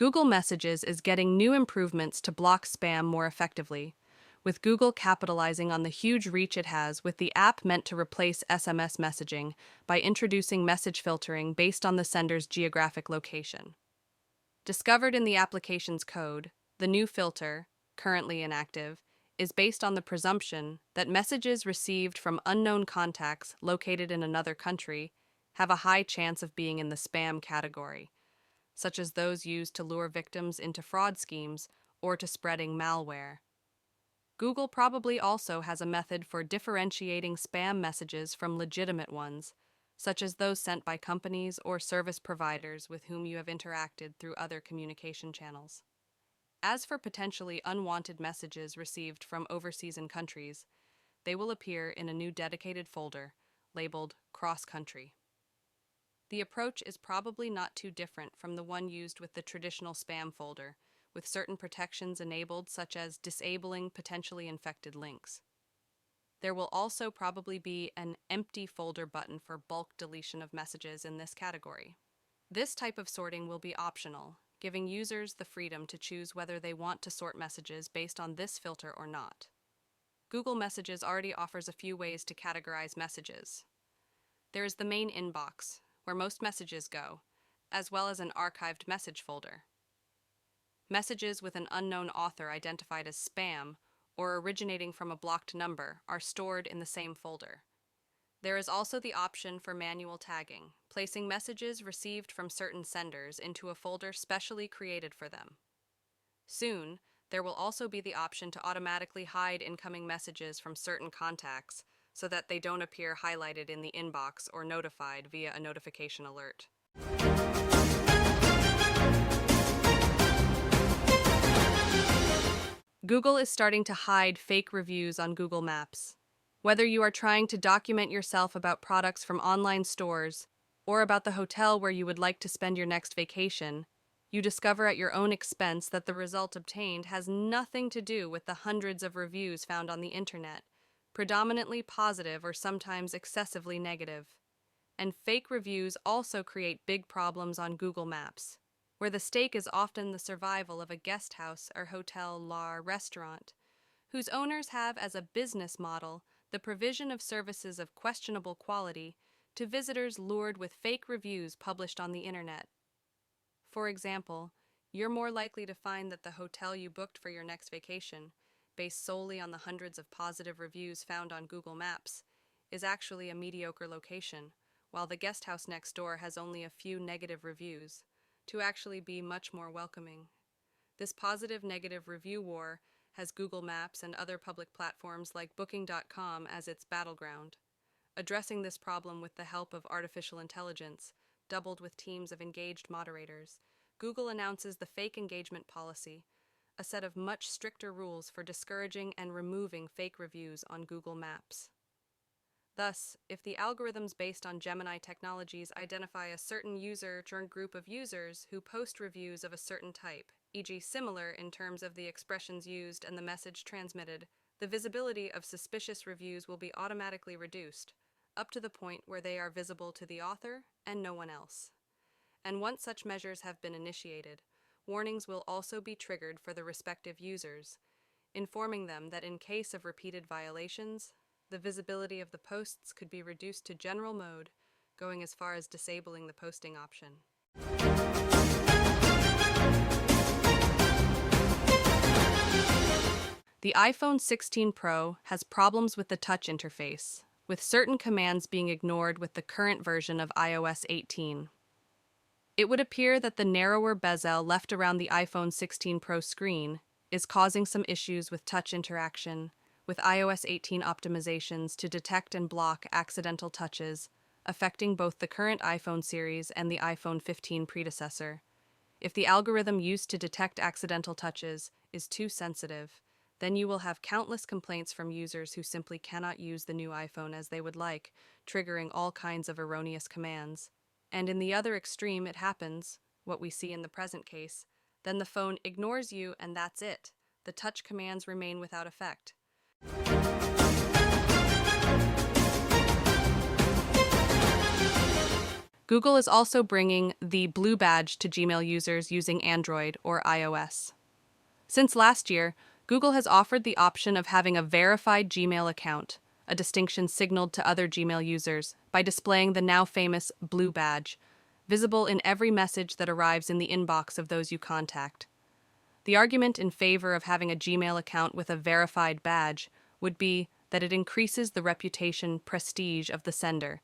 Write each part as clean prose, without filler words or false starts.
Google Messages is getting new improvements to block spam more effectively, with Google capitalizing on the huge reach it has with the app meant to replace SMS messaging by introducing message filtering based on the sender's geographic location. Discovered in the application's code, the new filter, currently inactive, is based on the presumption that messages received from unknown contacts located in another country have a high chance of being in the spam category, such as those used to lure victims into fraud schemes or to spreading malware. Google probably also has a method for differentiating spam messages from legitimate ones, such as those sent by companies or service providers with whom you have interacted through other communication channels. As for potentially unwanted messages received from overseas countries, they will appear in a new dedicated folder labeled Cross-Country. The approach is probably not too different from the one used with the traditional spam folder, with certain protections enabled such as disabling potentially infected links. There will also probably be an empty folder button for bulk deletion of messages in this category. This type of sorting will be optional, giving users the freedom to choose whether they want to sort messages based on this filter or not. Google Messages already offers a few ways to categorize messages. There is the main inbox, where most messages go, as well as an archived message folder. Messages with an unknown author identified as spam or originating from a blocked number are stored in the same folder. There is also the option for manual tagging, placing messages received from certain senders into a folder specially created for them. Soon, there will also be the option to automatically hide incoming messages from certain contacts so that they don't appear highlighted in the inbox or notified via a notification alert. Google is starting to hide fake reviews on Google Maps. Whether you are trying to document yourself about products from online stores or about the hotel where you would like to spend your next vacation, you discover at your own expense that the result obtained has nothing to do with the hundreds of reviews found on the internet, predominantly positive or sometimes excessively negative. And fake reviews also create big problems on Google Maps, where the stake is often the survival of a guest house or hotel restaurant, whose owners have as a business model the provision of services of questionable quality to visitors lured with fake reviews published on the internet. For example, you're more likely to find that the hotel you booked for your next vacation, based solely on the hundreds of positive reviews found on Google Maps, is actually a mediocre location, while the guest house next door has only a few negative reviews, to actually be much more welcoming. This positive-negative review war has Google Maps and other public platforms like Booking.com as its battleground. Addressing this problem with the help of artificial intelligence, doubled with teams of engaged moderators, Google announces the Fake Engagement Policy, a set of much stricter rules for discouraging and removing fake reviews on Google Maps. Thus, if the algorithms based on Gemini technologies identify a certain user or group of users who post reviews of a certain type, e.g. similar in terms of the expressions used and the message transmitted, the visibility of suspicious reviews will be automatically reduced, up to the point where they are visible to the author and no one else. And once such measures have been initiated, warnings will also be triggered for the respective users, informing them that in case of repeated violations, the visibility of the posts could be reduced to general mode, going as far as disabling the posting option. The iPhone 16 Pro has problems with the touch interface, with certain commands being ignored with the current version of iOS 18. It would appear that the narrower bezel left around the iPhone 16 Pro screen is causing some issues with touch interaction, with iOS 18 optimizations to detect and block accidental touches, affecting both the current iPhone series and the iPhone 15 predecessor. If the algorithm used to detect accidental touches is too sensitive, then you will have countless complaints from users who simply cannot use the new iPhone as they would like, triggering all kinds of erroneous commands. And in the other extreme, it happens, what we see in the present case, then the phone ignores you and that's it. The touch commands remain without effect. Google is also bringing the Blue Badge to Gmail users using Android or iOS. Since last year, Google has offered the option of having a verified Gmail account, a distinction signaled to other Gmail users by displaying the now famous Blue Badge, visible in every message that arrives in the inbox of those you contact. The argument in favor of having a Gmail account with a verified badge would be that it increases the reputation prestige of the sender,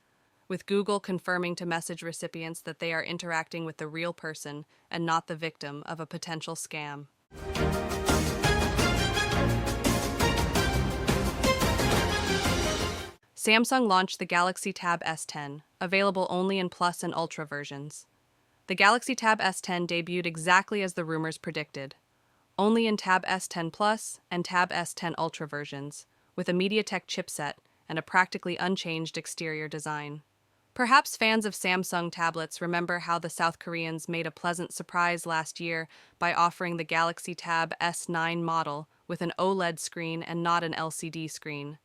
with Google confirming to message recipients that they are interacting with the real person and not the victim of a potential scam. Samsung launched the Galaxy Tab S10, available only in Plus and Ultra versions. The Galaxy Tab S10 debuted exactly as the rumors predicted, only in Tab S10 Plus and Tab S10 Ultra versions, with a MediaTek chipset and a practically unchanged exterior design. Perhaps fans of Samsung tablets remember how the South Koreans made a pleasant surprise last year by offering the Galaxy Tab S9 model with an OLED screen and not an LCD screen,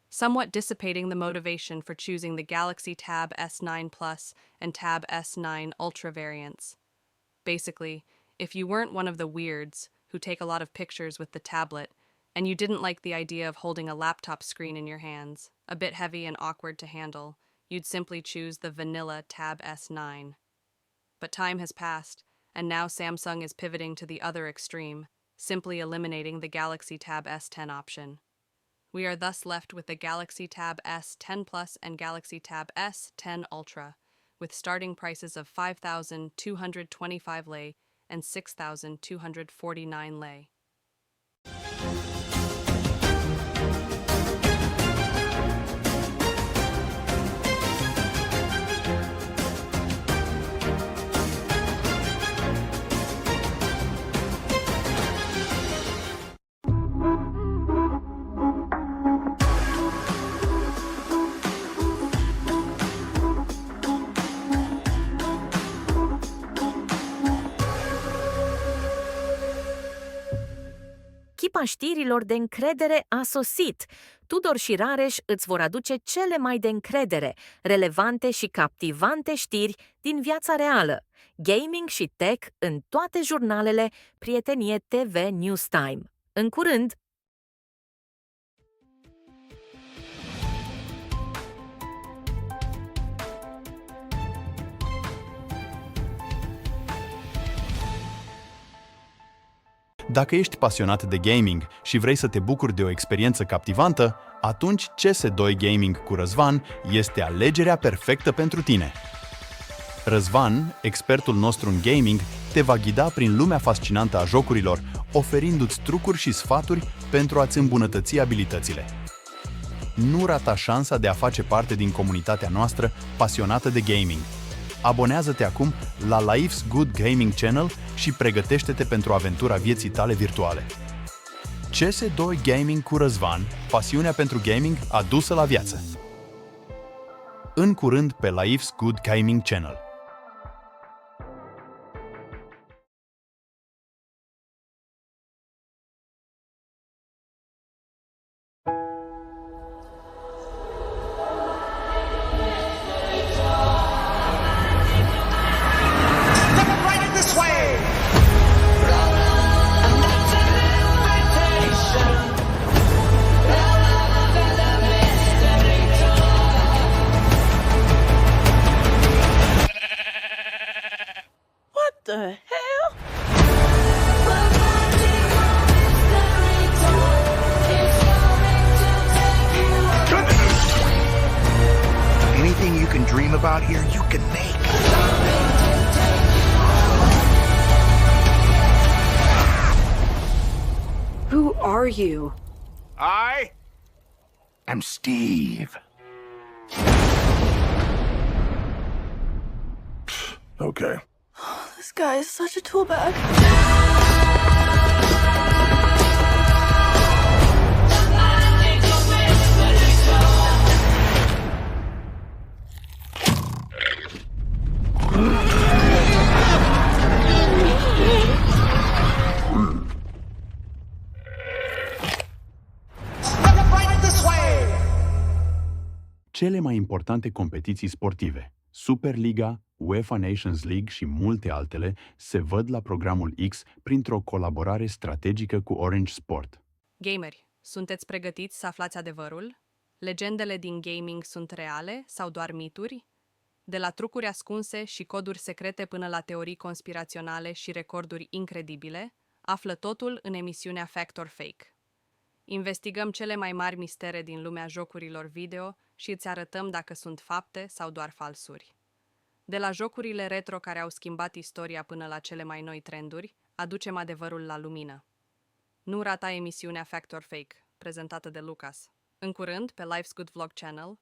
somewhat dissipating the motivation for choosing the Galaxy Tab S9 Plus and Tab S9 Ultra variants. Basically, if you weren't one of the weirds who take a lot of pictures with the tablet, and you didn't like the idea of holding a laptop screen in your hands, a bit heavy and awkward to handle, you'd simply choose the vanilla Tab S9. But time has passed, and now Samsung is pivoting to the other extreme, simply eliminating the Galaxy Tab S10 option. We are thus left with the Galaxy Tab S10 Plus and Galaxy Tab S10 Ultra, with starting prices of 5,225 lei and 6,249 lei. Echipa știrilor de încredere a sosit. Tudor și Rareș îți vor aduce cele mai de încredere, relevante și captivante știri din viața reală. Gaming și tech în toate jurnalele Prietenie TV Newstime. În curând! Dacă ești pasionat de gaming și vrei să te bucuri de o experiență captivantă, atunci CS2 Gaming cu Răzvan este alegerea perfectă pentru tine. Răzvan, expertul nostru în gaming, te va ghida prin lumea fascinantă a jocurilor, oferindu-ți trucuri și sfaturi pentru a-ți îmbunătăți abilitățile. Nu rata șansa de a face parte din comunitatea noastră pasionată de gaming. Abonează-te acum la Life's Good Gaming Channel și pregătește-te pentru aventura vieții tale virtuale. CS2 Gaming cu Răzvan, pasiunea pentru gaming adusă la viață. În curând pe Life's Good Gaming Channel. The hell? Anything you can dream about here, you can make. Who are you? I am Steve. Okay. This guy is such a tool bag. Cele mai importante competiții sportive. Superliga, UEFA Nations League și multe altele se văd la programul X printr-o colaborare strategică cu Orange Sport. Gameri, sunteți pregătiți să aflați adevărul? Legendele din gaming sunt reale sau doar mituri? De la trucuri ascunse și coduri secrete până la teorii conspiraționale și recorduri incredibile, află totul în emisiunea Fact or Fake. Investigăm cele mai mari mistere din lumea jocurilor video și îți arătăm dacă sunt fapte sau doar falsuri. De la jocurile retro care au schimbat istoria până la cele mai noi trenduri, aducem adevărul la lumină. Nu rata emisiunea Fact or Fake, prezentată de Lucas. În curând, pe Life's Good Vlog Channel.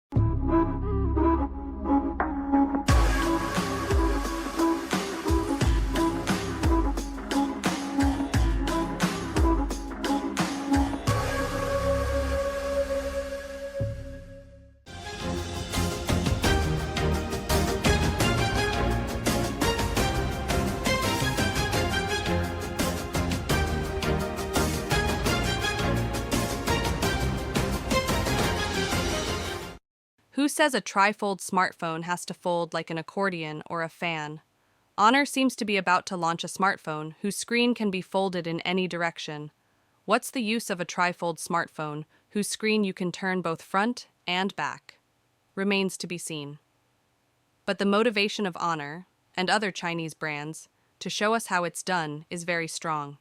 Who says a trifold smartphone has to fold like an accordion or a fan? Honor seems to be about to launch a smartphone whose screen can be folded in any direction. What's the use of a trifold smartphone whose screen you can turn both front and back? Remains to be seen. But the motivation of Honor, and other Chinese brands, to show us how it's done is very strong.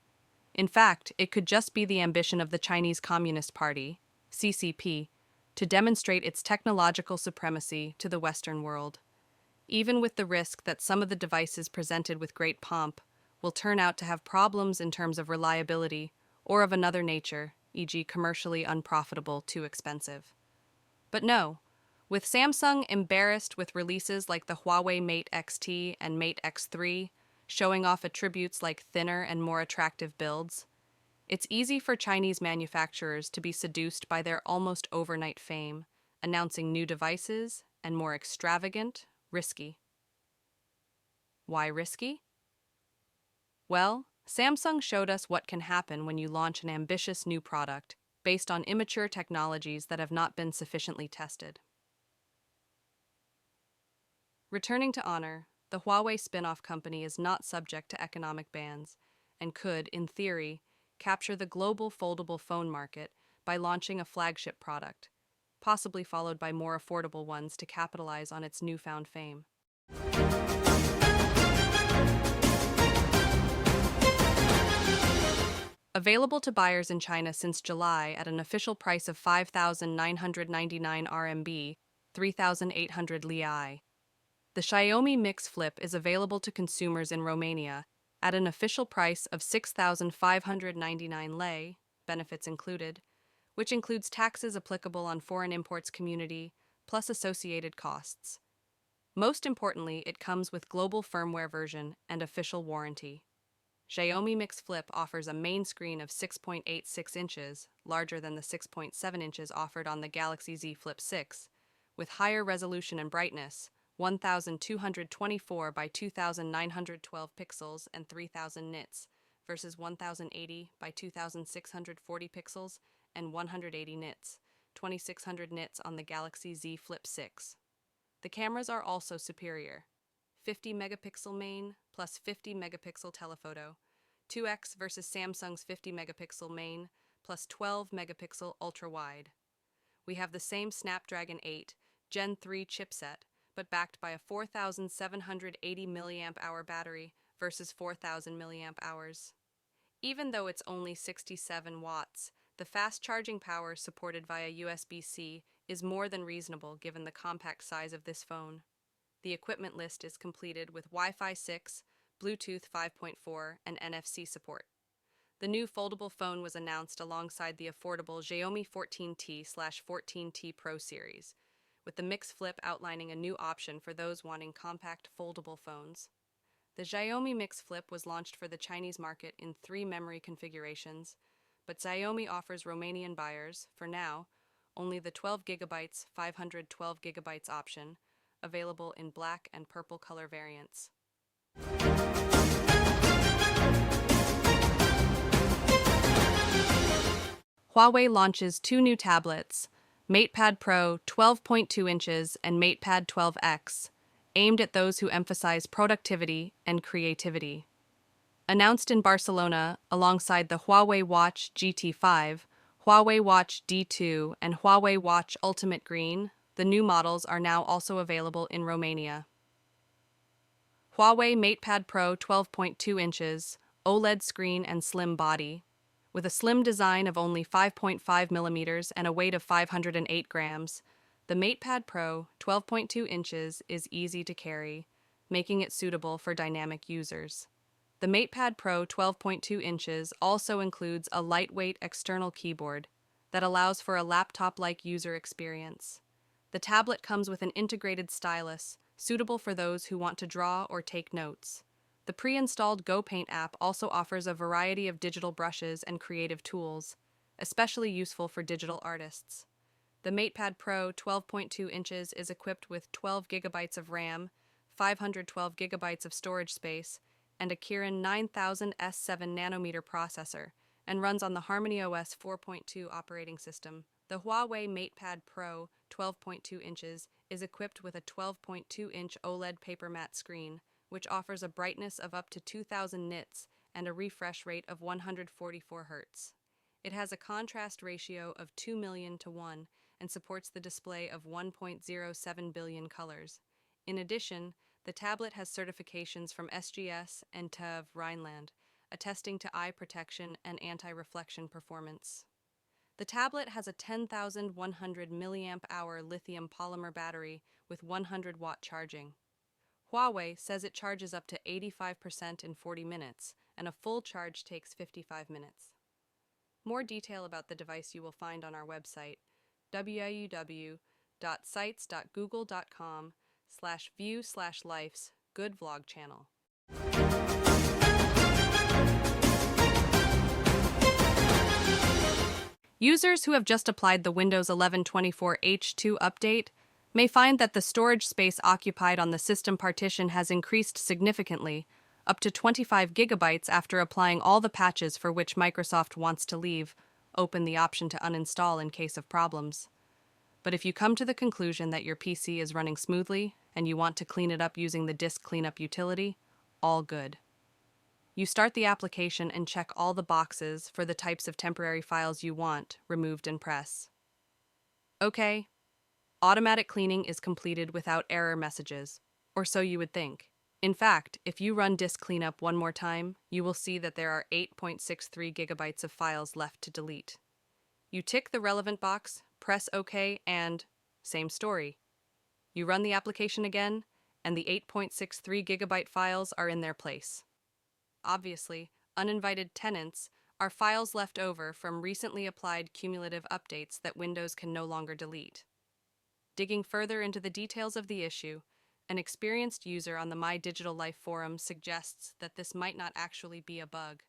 In fact, it could just be the ambition of the Chinese Communist Party, CCP, to demonstrate its technological supremacy to the Western world, even with the risk that some of the devices presented with great pomp will turn out to have problems in terms of reliability or of another nature, e.g. commercially unprofitable, too expensive. But no, with Samsung embarrassed with releases like the Huawei Mate X-T and Mate X3, showing off attributes like thinner and more attractive builds, it's easy for Chinese manufacturers to be seduced by their almost overnight fame, announcing new devices and more extravagant, risky. Why risky? Well, Samsung showed us what can happen when you launch an ambitious new product based on immature technologies that have not been sufficiently tested. Returning to Honor, the Huawei spin-off company is not subject to economic bans and could, in theory, capture the global foldable phone market by launching a flagship product, possibly followed by more affordable ones to capitalize on its newfound fame. Available to buyers in China since July at an official price of 5,999 RMB, 3,800 Li. The Xiaomi Mix Flip is available to consumers in Romania at an official price of 6,599 lei, benefits included, which includes taxes applicable on foreign imports community, plus associated costs. Most importantly, it comes with global firmware version and official warranty. Xiaomi Mix Flip offers a main screen of 6.86 inches, larger than the 6.7 inches offered on the Galaxy Z Flip 6, with higher resolution and brightness, 1224 by 2912 pixels and 3000 nits versus 1080 by 2640 pixels and 180 nits, 2600 nits on the Galaxy Z Flip 6. The cameras are also superior. 50 megapixel main plus 50 megapixel telephoto, 2x versus Samsung's 50 megapixel main plus 12 megapixel ultra wide. We have the same Snapdragon 8 Gen 3 chipset, but backed by a 4,780 mAh battery versus 4,000 mAh. Even though it's only 67 watts, the fast charging power supported via USB-C is more than reasonable given the compact size of this phone. The equipment list is completed with Wi-Fi 6, Bluetooth 5.4, and NFC support. The new foldable phone was announced alongside the affordable Xiaomi 14T/14T Pro series, with the Mix Flip outlining a new option for those wanting compact foldable phones. The Xiaomi Mix Flip was launched for the Chinese market in 3 memory configurations, but Xiaomi offers Romanian buyers, for now, only the 12GB 512GB option, available in black and purple color variants. Huawei launches 2 new tablets, MatePad Pro 12.2 inches and MatePad 12X, aimed at those who emphasize productivity and creativity. Announced in Barcelona alongside the Huawei Watch GT5, Huawei Watch D2, and Huawei Watch Ultimate Green, the new models are now also available in Romania. Huawei MatePad Pro 12.2 inches, OLED screen and slim body. With a slim design of only 5.5 millimeters and a weight of 508 grams, the MatePad Pro 12.2 inches is easy to carry, making it suitable for dynamic users. The MatePad Pro 12.2 inches also includes a lightweight external keyboard that allows for a laptop-like user experience. The tablet comes with an integrated stylus, suitable for those who want to draw or take notes. The pre-installed GoPaint app also offers a variety of digital brushes and creative tools, especially useful for digital artists. The MatePad Pro 12.2 inches is equipped with 12 gigabytes of RAM, 512 gigabytes of storage space, and a Kirin 9000 S7 nanometer processor, and runs on the HarmonyOS 4.2 operating system. The Huawei MatePad Pro 12.2 inches is equipped with a 12.2-inch OLED paper matte screen, which offers a brightness of up to 2000 nits and a refresh rate of 144 Hz. It has a contrast ratio of 2 million to 1 and supports the display of 1.07 billion colors. In addition, the tablet has certifications from SGS and TÜV Rheinland, attesting to eye protection and anti-reflection performance. The tablet has a 10,100 mAh lithium polymer battery with 100-watt charging. Huawei says it charges up to 85% in 40 minutes, and a full charge takes 55 minutes. More detail about the device you will find on our website, www.sites.google.com/view/life's Good Vlog channel. Users who have just applied the Windows 11 24H2 update may find that the storage space occupied on the system partition has increased significantly, up to 25 gigabytes after applying all the patches for which Microsoft wants to leave open the option to uninstall in case of problems. But if you come to the conclusion that your PC is running smoothly and you want to clean it up using the disk cleanup utility, all good. You start the application and check all the boxes for the types of temporary files you want removed and press. Okay. Automatic cleaning is completed without error messages, or so you would think. In fact, if you run disk cleanup one more time, you will see that there are 8.63 gigabytes of files left to delete. You tick the relevant box, press OK, and same story. You run the application again, and the 8.63 gigabyte files are in their place. Obviously, uninvited tenants are files left over from recently applied cumulative updates that Windows can no longer delete. Digging further into the details of the issue, an experienced user on the My Digital Life forum suggests that this might not actually be a bug.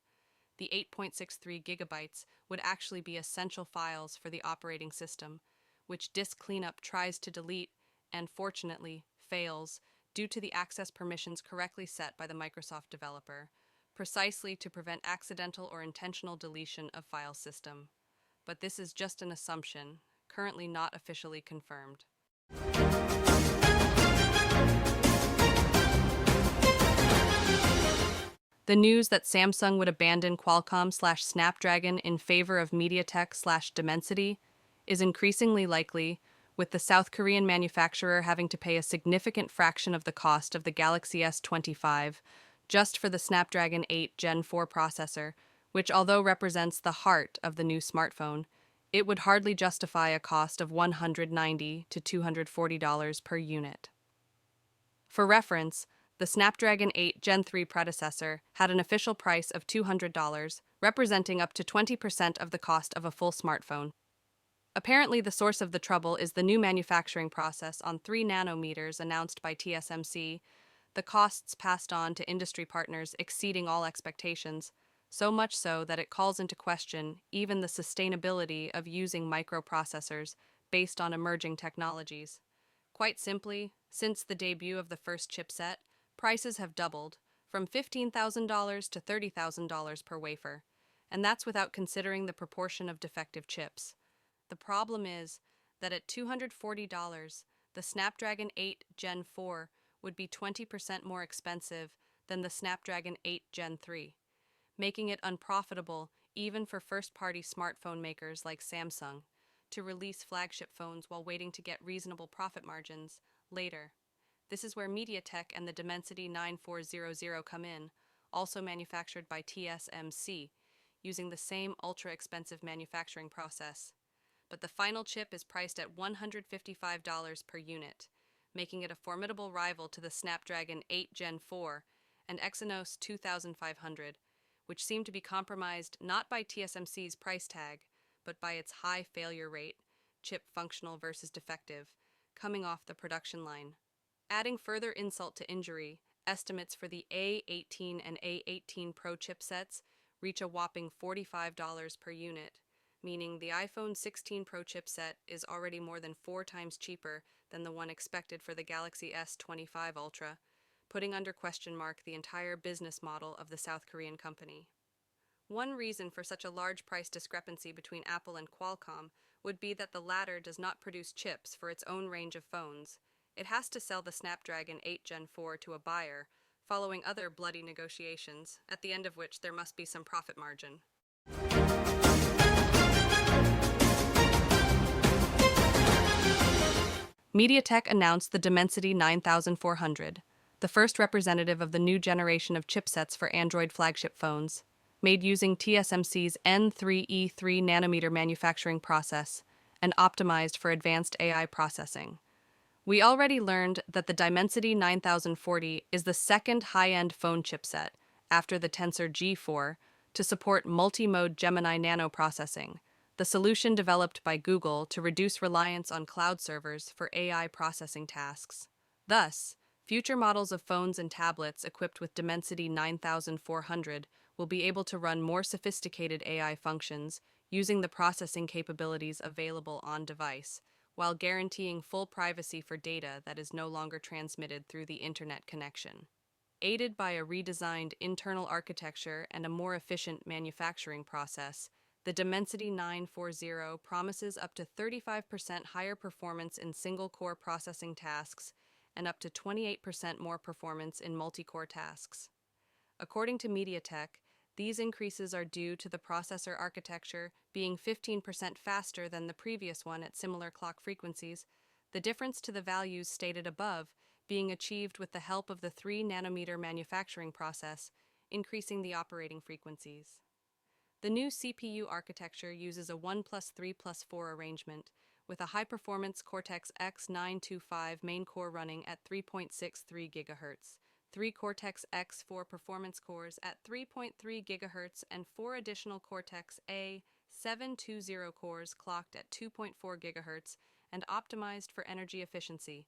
The 8.63 gigabytes would actually be essential files for the operating system, which disk cleanup tries to delete and, fortunately, fails due to the access permissions correctly set by the Microsoft developer, precisely to prevent accidental or intentional deletion of file system. But this is just an assumption, currently not officially confirmed. The news that Samsung would abandon Qualcomm/Snapdragon in favor of MediaTek/Dimensity is increasingly likely, with the South Korean manufacturer having to pay a significant fraction of the cost of the Galaxy S25 just for the Snapdragon 8 Gen 4 processor, which, although represents the heart of the new smartphone, it would hardly justify a cost of $190 to $240 per unit. For reference, the Snapdragon 8 Gen 3 predecessor had an official price of $200, representing up to 20% of the cost of a full smartphone. Apparently, the source of the trouble is the new manufacturing process on 3 nanometers announced by TSMC, the costs passed on to industry partners exceeding all expectations, so much so that it calls into question even the sustainability of using microprocessors based on emerging technologies. Quite simply, since the debut of the first chipset, prices have doubled, from $15,000 to $30,000 per wafer, and that's without considering the proportion of defective chips. The problem is that at $240, the Snapdragon 8 Gen 4 would be 20% more expensive than the Snapdragon 8 Gen 3, making it unprofitable even for first-party smartphone makers like Samsung to release flagship phones while waiting to get reasonable profit margins later. This is where MediaTek and the Dimensity 9400 come in, also manufactured by TSMC, using the same ultra-expensive manufacturing process. But the final chip is priced at $155 per unit, making it a formidable rival to the Snapdragon 8 Gen 4 and Exynos 2500, which seem to be compromised not by TSMC's price tag, but by its high failure rate, chip functional versus defective, coming off the production line. Adding further insult to injury, estimates for the A18 and A18 Pro chipsets reach a whopping $45 per unit, meaning the iPhone 16 Pro chipset is already more than 4 times cheaper than the one expected for the Galaxy S25 Ultra, putting under question mark the entire business model of the South Korean company. One reason for such a large price discrepancy between Apple and Qualcomm would be that the latter does not produce chips for its own range of phones. It has to sell the Snapdragon 8 Gen 4 to a buyer, following other bloody negotiations, at the end of which there must be some profit margin. MediaTek announced the Dimensity 9400, the first representative of the new generation of chipsets for Android flagship phones, made using TSMC's N3E3 nanometer manufacturing process and optimized for advanced AI processing. We already learned that the Dimensity 9040 is the second high-end phone chipset, after the Tensor G4, to support multi-mode Gemini Nano processing, the solution developed by Google to reduce reliance on cloud servers for AI processing tasks. Thus, future models of phones and tablets equipped with Dimensity 9400 will be able to run more sophisticated AI functions using the processing capabilities available on device, while guaranteeing full privacy for data that is no longer transmitted through the internet connection. Aided by a redesigned internal architecture and a more efficient manufacturing process, the Dimensity 940 promises up to 35% higher performance in single-core processing tasks and up to 28% more performance in multi-core tasks. According to MediaTek, these increases are due to the processor architecture being 15% faster than the previous one at similar clock frequencies, the difference to the values stated above being achieved with the help of the 3-nanometer manufacturing process, increasing the operating frequencies. The new CPU architecture uses a 1+3+4 arrangement, with a high-performance Cortex-X925 main core running at 3.63 GHz, 3 Cortex-X4 performance cores at 3.3 GHz, and 4 additional Cortex-A720 cores clocked at 2.4 GHz and optimized for energy efficiency.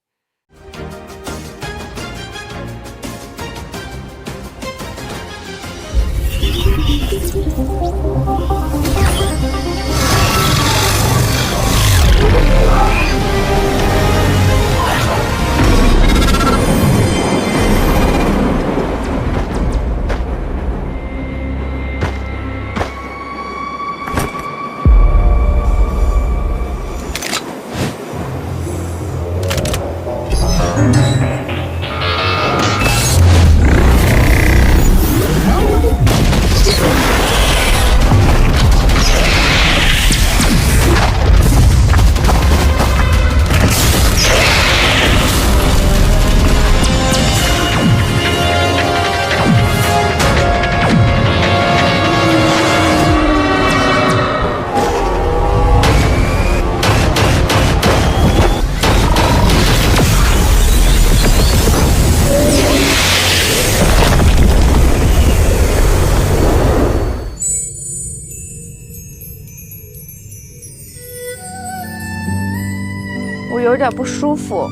我有点不舒服。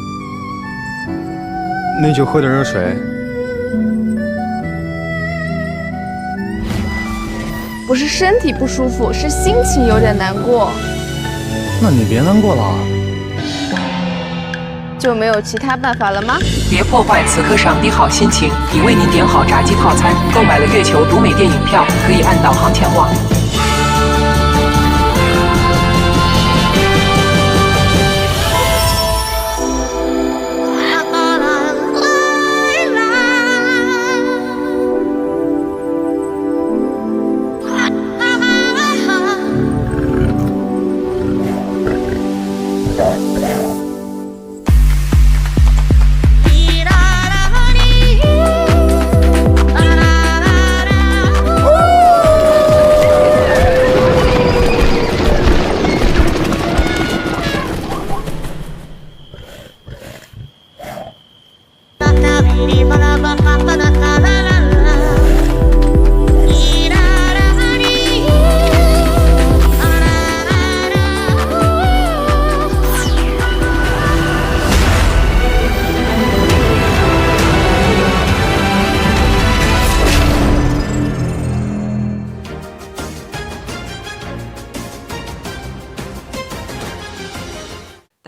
那就喝点热水。不是身体不舒服，是心情有点难过。那你别难过了。就没有其他办法了吗？别破坏此刻上帝好心情，已为您点好炸鸡套餐，购买了月球独美电影票，可以按导航前往。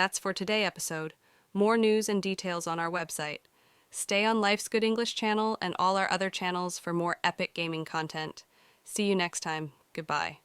That's for today's episode. More news and details on our website. Stay on Life's Good English channel and all our other channels for more epic gaming content. See you next time. Goodbye.